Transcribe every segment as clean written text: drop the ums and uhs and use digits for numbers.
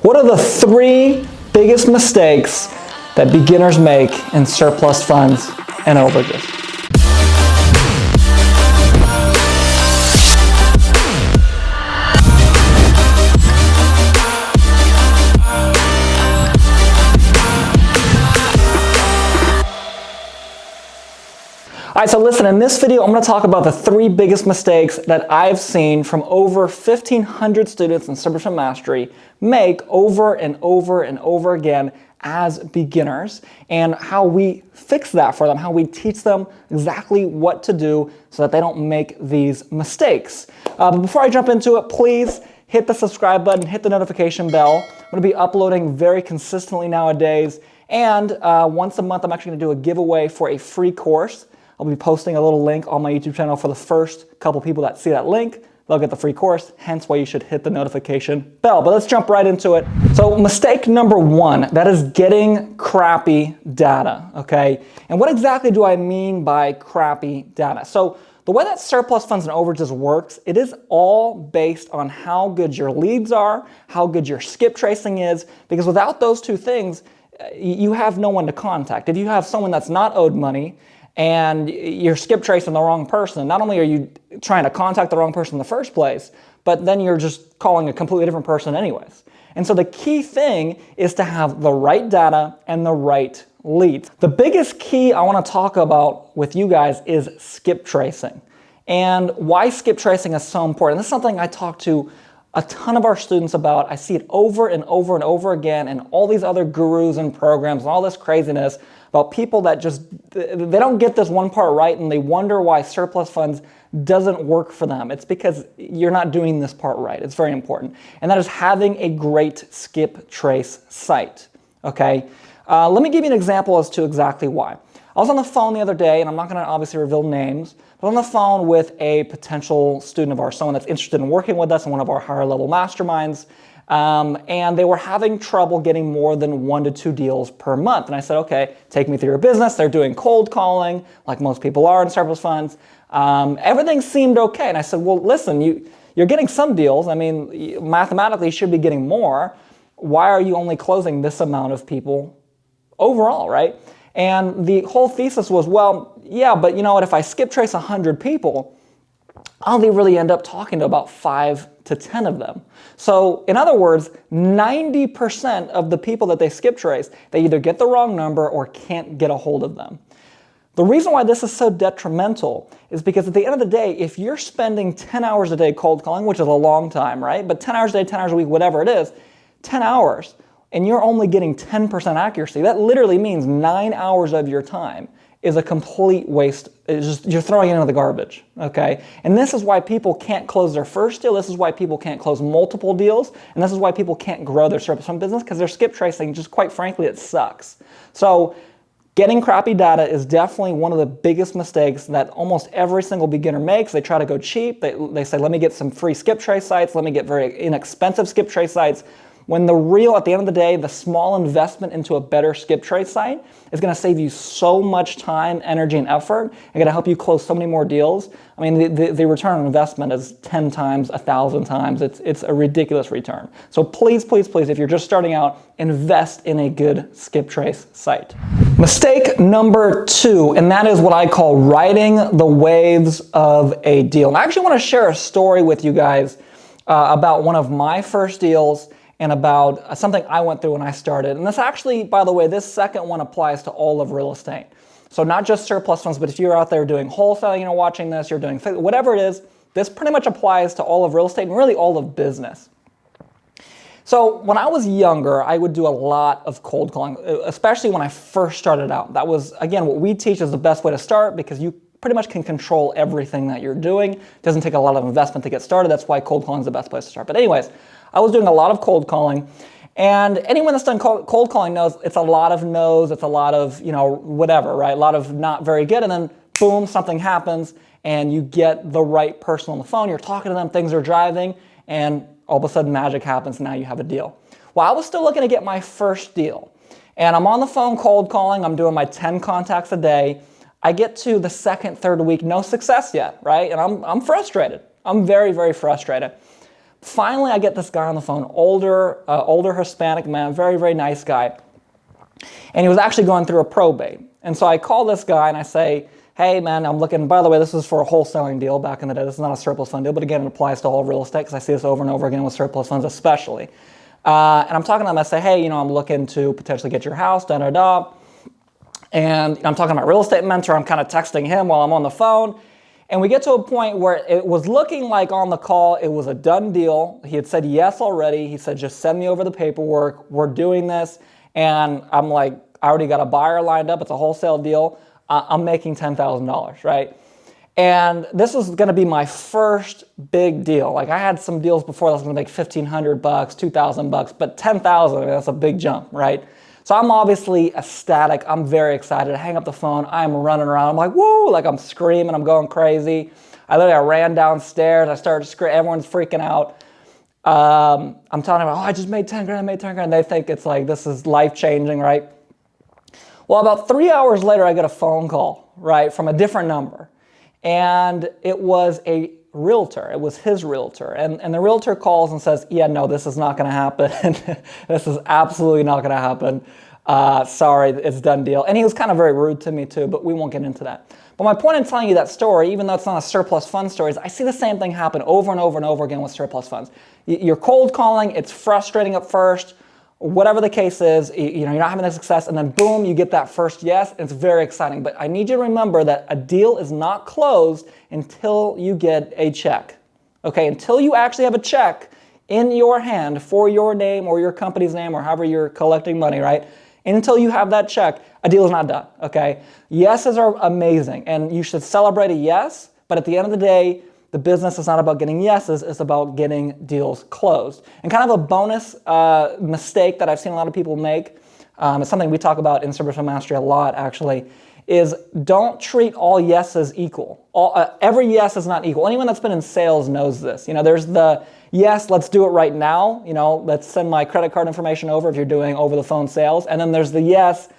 What are the 3 biggest mistakes that beginners make in surplus funds and overages? All right, so listen, in this video, I'm going to talk about the 3 biggest mistakes that I've seen from over 1,500 students in Surplus Fund Mastery make over and over and over again as beginners, and how we fix that for them, how we teach them exactly what to do so that they don't make these mistakes. But before I jump into it, please hit the subscribe button, hit the notification bell. I'm going to be uploading very consistently nowadays, and once a month, I'm actually going to do a giveaway for a free course. I'll be posting a little link on my YouTube channel for the first couple people that see that link. They'll get the free course, hence why you should hit the notification bell. But let's jump right into it. So mistake number 1, that is getting crappy data, okay? And what exactly do I mean by crappy data? So the way that surplus funds and overages works, it is all based on how good your leads are, how good your skip tracing is, because without those 2 things, you have no one to contact. If you have someone that's not owed money, and you're skip tracing the wrong person, not only are you trying to contact the wrong person in the first place, but then you're just calling a completely different person anyways. And so the key thing is to have the right data and the right leads. The biggest key I want to talk about with you guys is skip tracing. And why skip tracing is so important. This is something I talk to a ton of our students about. I see it over and over and over again, and all these other gurus and programs and all this craziness about people that just, they don't get this one part right, and they wonder why surplus funds doesn't work for them. It's because you're not doing this part right. It's very important. And that is having a great skip trace site, okay? Let me give you an example as to exactly why. I was on the phone the other day, and I'm not gonna obviously reveal names, but on the phone with a potential student of ours, someone that's interested in working with us in one of our higher level masterminds, and they were having trouble getting more than 1 to 2 deals per month. And I said, okay, take me through your business. They're doing cold calling, like most people are in surplus funds. Everything seemed okay. And I said, well, listen, you're getting some deals. I mean, mathematically, you should be getting more. Why are you only closing this amount of people overall, right? And the whole thesis was, well, yeah, but you know what? If I skip trace 100 people, I'll only really end up talking to about 5 to 10 of them. So in other words, 90% of the people that they skip trace, they either get the wrong number or can't get a hold of them. The reason why this is so detrimental is because at the end of the day, if you're spending 10 hours a day cold calling, which is a long time, right? But 10 hours a day, 10 hours a week, whatever it is, 10 hours, and you're only getting 10% accuracy, that literally means 9 hours of your time is a complete waste. It's just, you're throwing it into the garbage, okay? And this is why people can't close their first deal. This is why people can't close multiple deals. And this is why people can't grow their surplus fund business, because their skip tracing, just quite frankly, it sucks. So getting crappy data is definitely one of the biggest mistakes that almost every single beginner makes. They try to go cheap. They say, let me get some free skip trace sites. Let me get very inexpensive skip trace sites. When the real, at the end of the day, the small investment into a better skip trace site is going to save you so much time, energy, and effort, and going to help you close so many more deals. I mean, the return on investment is 10 times, 1,000 times. It's a ridiculous return. So please, please, please, if you're just starting out, invest in a good skip trace site. Mistake number 2, and that is what I call riding the waves of a deal. And I actually want to share a story with you guys about one of my first deals, and about something I went through when I started. And this actually, by the way, this second one applies to all of real estate. So not just surplus funds, but if you're out there doing wholesaling, watching this, you're doing whatever it is, this pretty much applies to all of real estate and really all of business. So when I was younger, I would do a lot of cold calling, especially when I first started out. That was, again, what we teach is the best way to start, because you pretty much can control everything that you're doing. It doesn't take a lot of investment to get started. That's why cold calling is the best place to start. But anyways, I was doing a lot of cold calling, and anyone that's done cold calling knows it's a lot of no's, it's a lot of, whatever, right? A lot of not very good, and then boom, something happens, and you get the right person on the phone, you're talking to them, things are driving, and all of a sudden magic happens, and now you have a deal. Well, I was still looking to get my first deal, and I'm on the phone cold calling, I'm doing my 10 contacts a day. I get to the 2nd, 3rd week, no success yet, right? And I'm frustrated. I'm very, very frustrated. Finally, I get this guy on the phone, older Hispanic man, very, very nice guy. And he was actually going through a probate. And so I call this guy and I say, hey man, I'm looking, by the way, this is for a wholesaling deal back in the day. This is not a surplus fund deal, but again, it applies to all real estate because I see this over and over again with surplus funds especially. And I'm talking to him, I say, hey, I'm looking to potentially get your house, da-da-da. And I'm talking to my real estate mentor, I'm kind of texting him while I'm on the phone. And we get to a point where it was looking like on the call, it was a done deal. He had said yes already. He said, just send me over the paperwork. We're doing this. And I'm like, I already got a buyer lined up. It's a wholesale deal. I'm making $10,000, right? And this was going to be my first big deal. Like I had some deals before that was going to make $1,500, $2,000, but $10,000, I mean, that's a big jump, right? So I'm obviously ecstatic. I'm very excited. I hang up the phone. I'm running around. I'm like, woo, like I'm screaming. I'm going crazy. I ran downstairs. I started screaming. Everyone's freaking out. I'm telling them, oh, I just made 10 grand, made 10 grand. They think it's like, this is life-changing, right? Well, about 3 hours later, I get a phone call, right, from a different number. And it was a realtor. It was his realtor. And the realtor calls and says, yeah, no, this is not going to happen. This is absolutely not going to happen. Sorry, it's done deal. And he was kind of very rude to me too, but we won't get into that. But my point in telling you that story, even though it's not a surplus fund story, is I see the same thing happen over and over and over again with surplus funds. You're cold calling, it's frustrating at first, whatever the case is, you're not having the success, and then boom, you get that first yes, and it's very exciting. But I need you to remember that a deal is not closed until you get a check. Okay, until you actually have a check in your hand for your name or your company's name or however you're collecting money, right? And until you have that check, a deal is not done, okay? Yeses are amazing, and you should celebrate a yes, but at the end of the day, the business is not about getting yeses, it's about getting deals closed. And kind of a bonus mistake that I've seen a lot of people make, it's something we talk about in Surplus Fund Mastery a lot actually, is don't treat all yeses equal. Every yes is not equal. Anyone that's been in sales knows this. There's the yes, let's do it right now. Let's send my credit card information over if you're doing over the phone sales. And then there's the yes,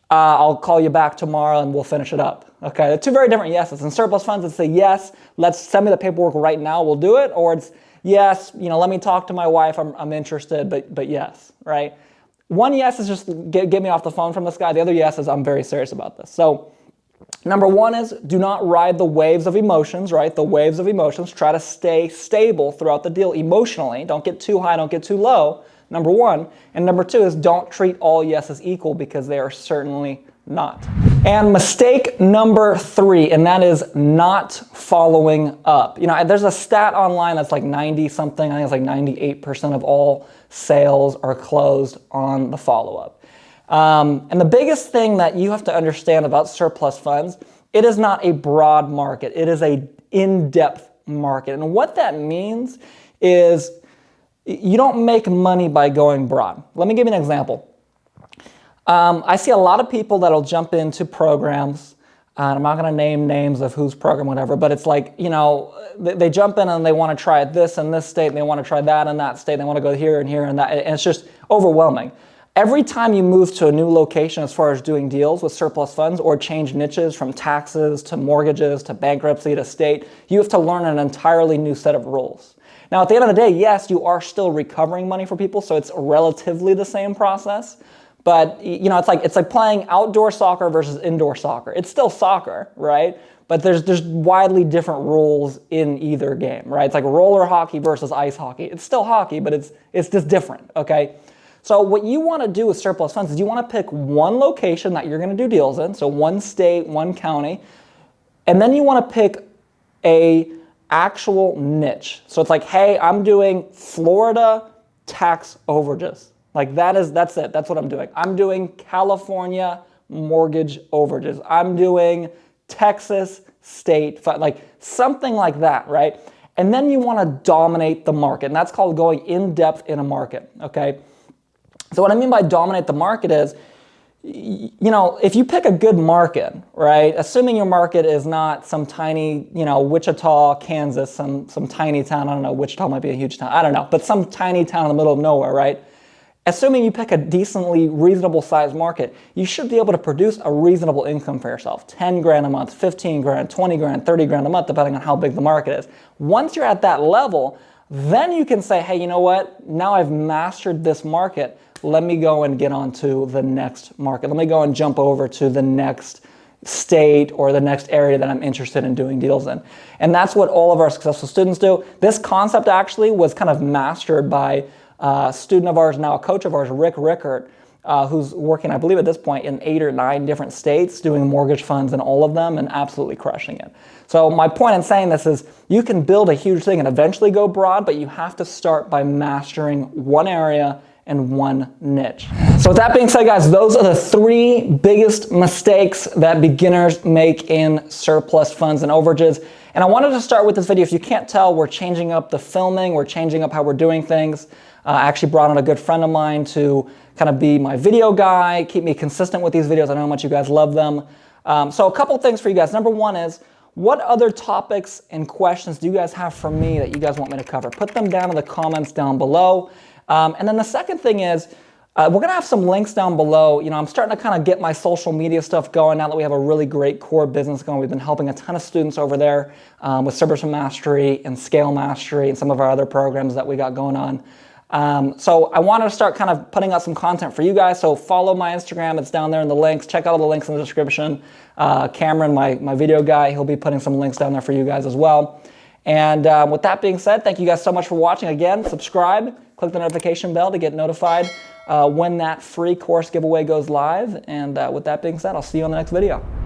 I'll call you back tomorrow and we'll finish it up. Okay, they're two very different yeses. In surplus funds, it's a yes, let's send me the paperwork right now, we'll do it. Or it's yes, let me talk to my wife, I'm interested, but yes, right? One yes is just get me off the phone from this guy. The other yes is I'm very serious about this. So number one is do not ride the waves of emotions, right? The waves of emotions. Try to stay stable throughout the deal emotionally. Don't get too high, don't get too low. Number one. And number two is don't treat all yeses equal because they are certainly not. And mistake number three, and that is not following up. There's a stat online that's like 90 something, I think it's like 98% of all sales are closed on the follow-up. And the biggest thing that you have to understand about surplus funds, it is not a broad market, it is a in-depth market. And what that means is you don't make money by going broad. Let me give you an example. I see a lot of people that'll jump into programs, and I'm not going to name names of whose program, whatever, but it's like, they jump in and they want to try this in this state, and they want to try that in that state, and they want to go here and here and that, and it's just overwhelming. Every time you move to a new location as far as doing deals with surplus funds or change niches from taxes to mortgages to bankruptcy to state, you have to learn an entirely new set of rules. Now, at the end of the day, yes, you are still recovering money for people, so it's relatively the same process. But it's like playing outdoor soccer versus indoor soccer. It's still soccer, right? But there's widely different rules in either game, right? It's like roller hockey versus ice hockey. It's still hockey, but it's just different, okay? So what you want to do with surplus funds is you want to pick one location that you're going to do deals in, so one state, one county, and then you want to pick a actual niche. So it's like, hey, I'm doing Florida tax overages. Like that's it. That's what I'm doing. I'm doing California mortgage overages. I'm doing Texas state, like something like that, right? And then you want to dominate the market, and that's called going in depth in a market, okay? So what I mean by dominate the market is, if you pick a good market, right, assuming your market is not some tiny, Wichita, Kansas, some tiny town, I don't know, Wichita might be a huge town, I don't know, but some tiny town in the middle of nowhere, right? Assuming you pick a decently reasonable sized market, you should be able to produce a reasonable income for yourself. 10 grand a month, 15 grand, 20 grand, 30 grand a month, depending on how big the market is. Once you're at that level, Then you can say, hey, you know what? Now I've mastered this market. Let me go and get onto the next market. Let me go and jump over to the next state or the next area that I'm interested in doing deals in. And that's what all of our successful students do. This concept actually was kind of mastered by a student of ours, now a coach of ours, Rick Rickert, who's working, I believe at this point, in 8 or 9 different states, doing mortgage funds in all of them and absolutely crushing it. So my point in saying this is you can build a huge thing and eventually go broad, but you have to start by mastering one area and one niche. So with that being said, guys, those are the 3 biggest mistakes that beginners make in surplus funds and overages. And I wanted to start with this video. If you can't tell, we're changing up the filming, we're changing up how we're doing things. I actually brought on a good friend of mine to kind of be my video guy, keep me consistent with these videos. I know how much you guys love them. So a couple things for you guys. Number one is, what other topics and questions do you guys have for me that you guys want me to cover? Put them down in the comments down below. And then the second thing is, we're gonna have some links down below. You know, I'm starting to kind of get my social media stuff going now that we have a really great core business going. We've been helping a ton of students over there with Subscription Mastery and Scale Mastery and some of our other programs that we got going on. So I wanted to start kind of putting out some content for you guys. So follow my Instagram, it's down there in the links. Check out all the links in the description. Cameron, my video guy, he'll be putting some links down there for you guys as well. And with that being said, thank you guys so much for watching. Again, subscribe, click the notification bell to get notified when that free course giveaway goes live. And with that being said, I'll see you on the next video.